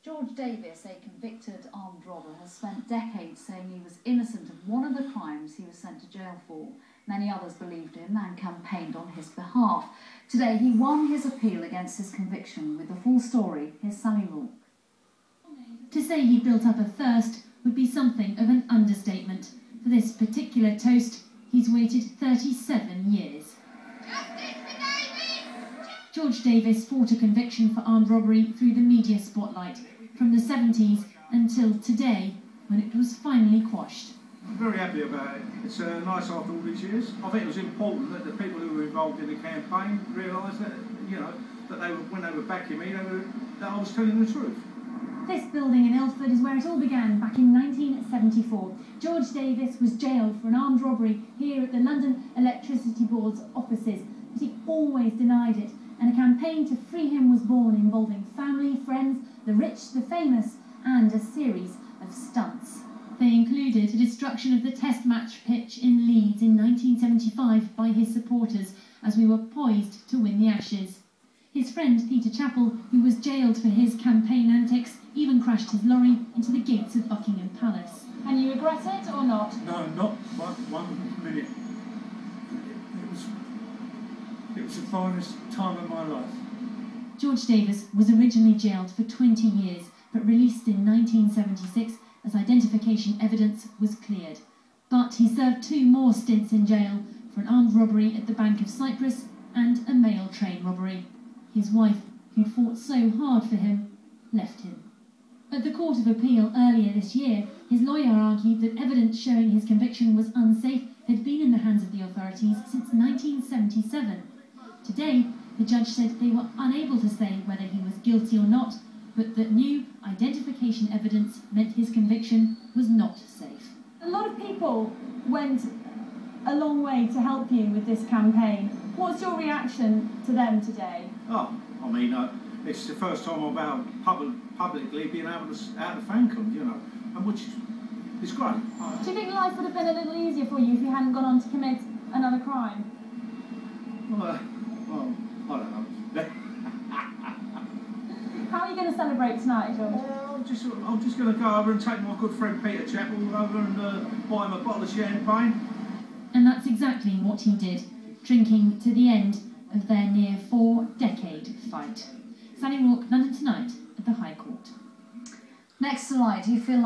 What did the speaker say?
George Davis, a convicted armed robber, has spent decades saying he was innocent of one of the crimes he was sent to jail for. Many others believed him and campaigned on his behalf. Today he won his appeal against his conviction. With the full story, here's Sally Rourke. To say he built up a thirst would be something of an understatement. For this particular toast, he's waited 37 years. George Davis fought a conviction for armed robbery through the media spotlight, from the 70s until today, when it was finally quashed. I'm very happy about it. It's nice after all these years. I think it was important that the people who were involved in the campaign realised that, that when they were backing me, that I was telling the truth. This building in Ilford is where it all began back in 1974. George Davis was jailed for an armed robbery here at the London Electricity Board's offices, but he always denied it, and a campaign to free him was born, involving family, friends, the rich, the famous, and a series of stunts. They included the destruction of the test match pitch in Leeds in 1975 by his supporters as we were poised to win the Ashes. His friend Peter Chappell, who was jailed for his campaign antics, even crashed his lorry into the gates of Buckingham Palace. And you regret it or not? No, not 1 minute. It was the finest time of my life. George Davis was originally jailed for 20 years, but released in 1976 as identification evidence was cleared. But he served 2 more stints in jail for an armed robbery at the Bank of Cyprus and a mail train robbery. His wife, who'd fought so hard for him, left him. At the Court of Appeal earlier this year, his lawyer argued that evidence showing his conviction was unsafe had been in the hands of the authorities since 1977. Today, the judge said they were unable to say whether he was guilty or not, but that new identification evidence meant his conviction was not safe. A lot of people went a long way to help you with this campaign. What's your reaction to them today? Oh, I mean, it's the first time I'm out publicly being able to thank them, and which is great. Do you think life would have been a little easier for you if you hadn't gone on to commit another crime? Well, I don't know. How are you going to celebrate tonight, George? I'm just going to go over and take my good friend Peter Chappell over and buy him a bottle of champagne. And that's exactly what he did, drinking to the end of their near 4-decade fight. Sally Rourke, London Tonight at the High Court. Next tonight, do you feel like